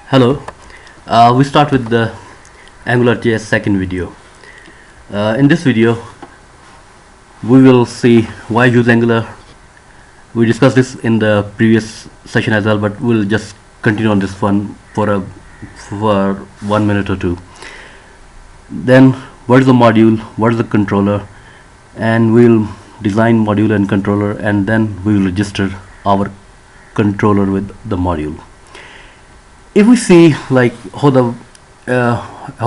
Hello, we start with the AngularJS second video. In this video, we will see why use Angular. We discussed this in the previous session as well, but we'll just continue on this one for 1 minute or two. Then, what is the module? What is the controller? And we'll design module and controller, and then we will register our controller with the module. If we see like how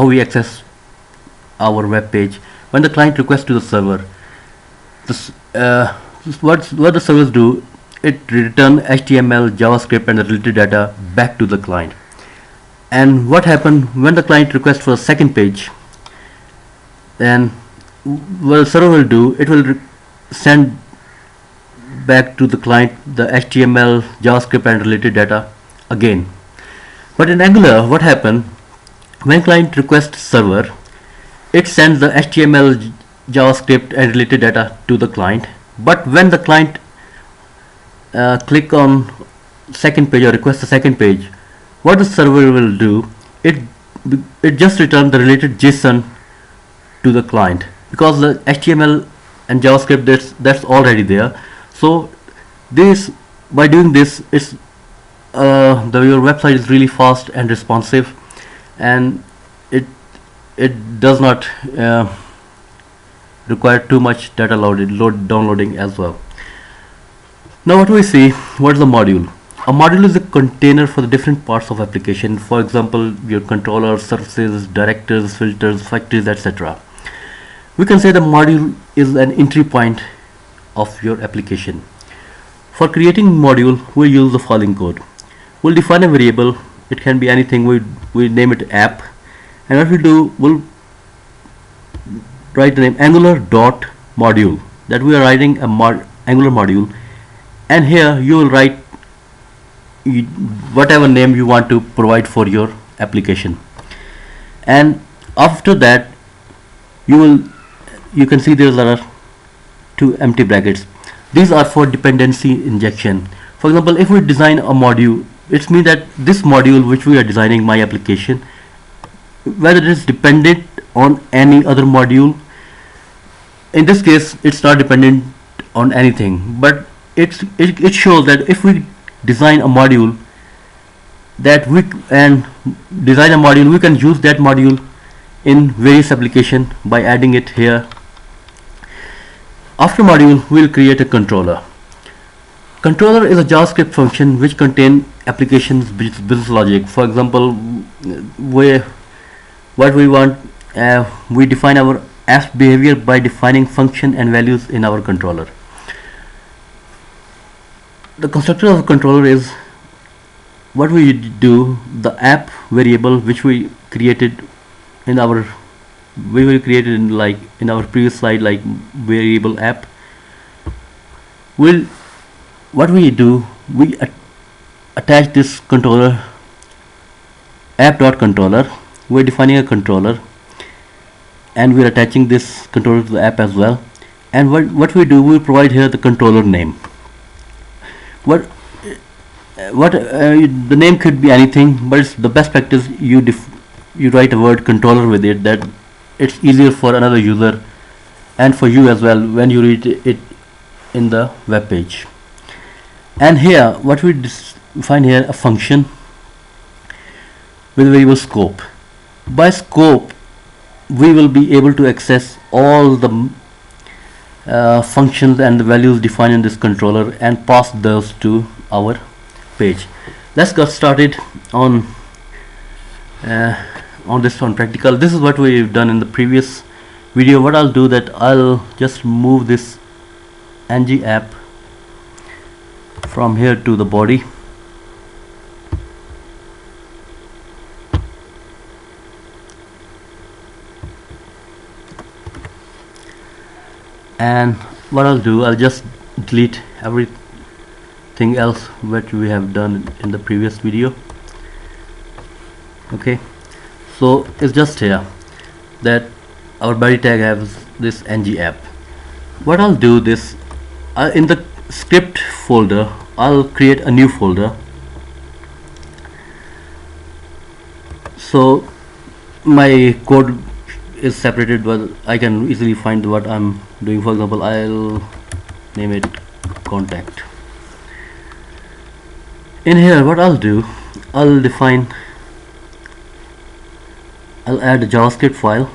we access our web page when the client requests to the server, what the servers do, it return HTML, JavaScript and the related data back to the client. And what happens when the client requests for a second page, then what the server will do, it will send back to the client the HTML, JavaScript and related data again. But in Angular, what happens when client requests server, it sends the HTML, JavaScript and related data to the client. But when the client click on second page or request the second page, what the server will do, it just return the related JSON to the client, because the HTML and JavaScript that's already there. So this, by doing this, it's your website is really fast and responsive, and it does not require too much data downloading as well. Now what we see, what is a module? A module is a container for the different parts of application. For example, your controller, services, directors, filters, factories, etc. We can say the module is an entry point of your application. For creating module, we use the following code. We'll define a variable. It can be anything. We name it app, and what we do, we'll write the name Angular.module, that we are writing a Angular module, and here you will write whatever name you want to provide for your application. And after that, you can see there are two empty brackets. These are for dependency injection. For example, if we design a module, it means that this module which we are designing, my application, whether it is dependent on any other module. In this case, it's not dependent on anything, but it shows that if we design a module, we can use that module in various applications by adding it here. After module, we'll create a controller. Controller is a JavaScript function which contains applications business logic. For example, what we want, we define our app's behavior by defining function and values in our controller. The constructor of a controller is what we do, the app variable which we created in our in our previous slide, like variable app. What we do, we attach this controller, app.controller. We're defining a controller, and we're attaching this controller to the app as well. And what we do, we provide here the controller name. The name could be anything, but it's the best practice you write a word controller with it, that it's easier for another user and for you as well when you read it in the web page. And here what we define here, a function with variable scope. By scope, we will be able to access all the functions and the values defined in this controller and pass those to our page. Let's get started on practical. This is what we've done in the previous video. What I'll do, that I'll just move this ng app from here to the body, and what I'll do, I'll just delete everything else what we have done in the previous video. Okay, so it's just here that our body tag has this ng app. What I'll do, this in the script folder, I'll create a new folder So my code is separated, but I can easily find what I'm doing. For example, I'll name it contact. In here, what I'll do, I'll add a JavaScript file,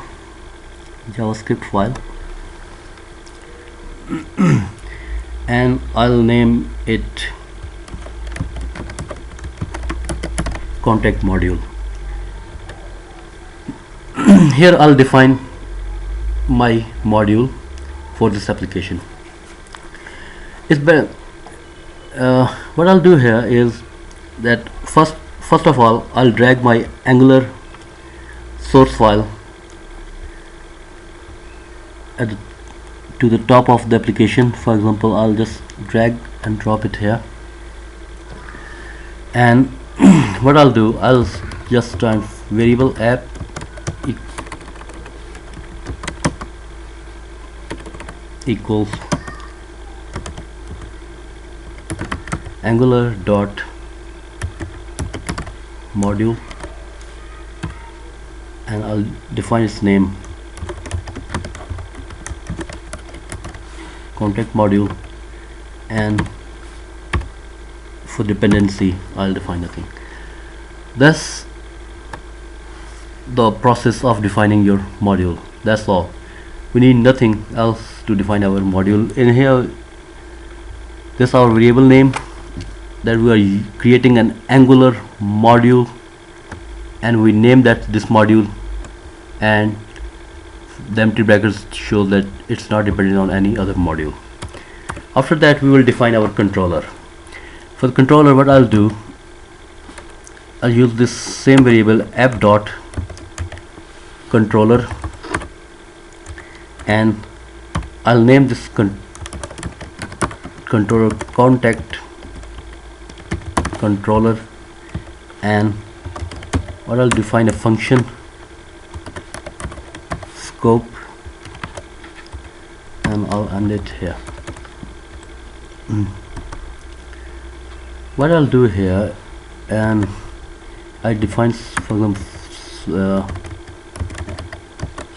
and I'll name it contact module. Here I'll define my module for this application. It's better. What I'll do here is that first of all, I'll drag my Angular source file to the top of the application. For example, I'll just drag and drop it here, and what I'll do, I'll just type variable app equals Angular dot module, and I'll define its name contact module, and for dependency I'll define nothing. That's the process of defining your module. That's all. We need nothing else to define our module. In here, this is our variable name that we are creating an Angular module, and we name that this module, and the empty brackets show that it's not dependent on any other module. After that, we will define our controller. For the controller, what I'll do, I'll use this same variable app dot controller, and I'll name this controller contact controller, and what I'll define a function scope, and I'll end it here. What I'll do here, and I define, for example,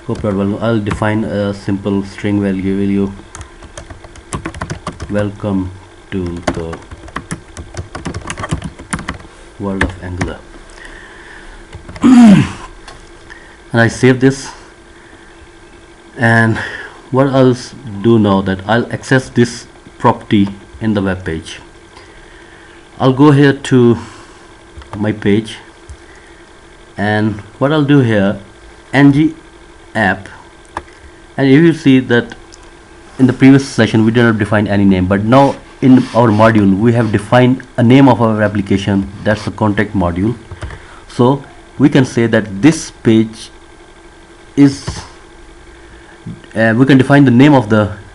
scope value. I'll define a simple string value welcome to the world of Angular, and I save this. And what I'll do now, that I'll access this property in the web page. I'll go here to my page, and what I'll do here, ng app, and if you see that in the previous session we did not define any name, but now in our module we have defined a name of our application, that's the contact module. So we can say that this page is we can define the name of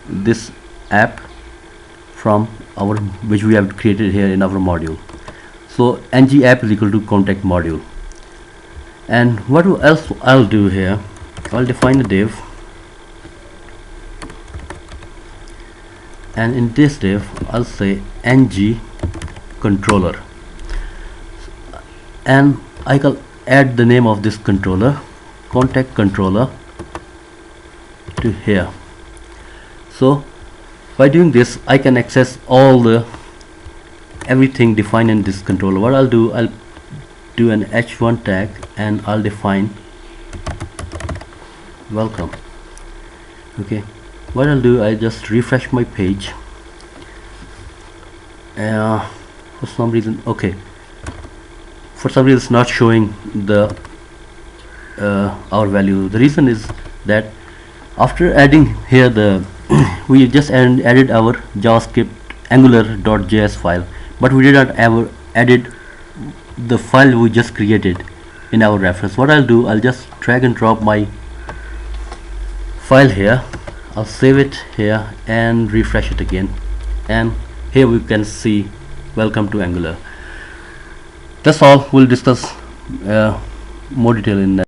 this app from our which we have created here in our module. So ng app is equal to contact module. And what else I'll do here, I'll define a div, and in this div I'll say ng controller, and I can add the name of this controller, contact controller, to here. So by doing this, I can access everything defined in this controller. What I'll do, I'll do an h1 tag, and I'll define welcome. Okay, what I'll do, I just refresh my page. For some reason, it's not showing the our value. The reason is that after adding here we just added our JavaScript AngularJS file, but we did not ever added the file we just created in our reference. What I'll do, I'll just drag and drop my file here, I'll save it here and refresh it again, and here we can see welcome to Angular. That's all. We'll discuss more detail in that.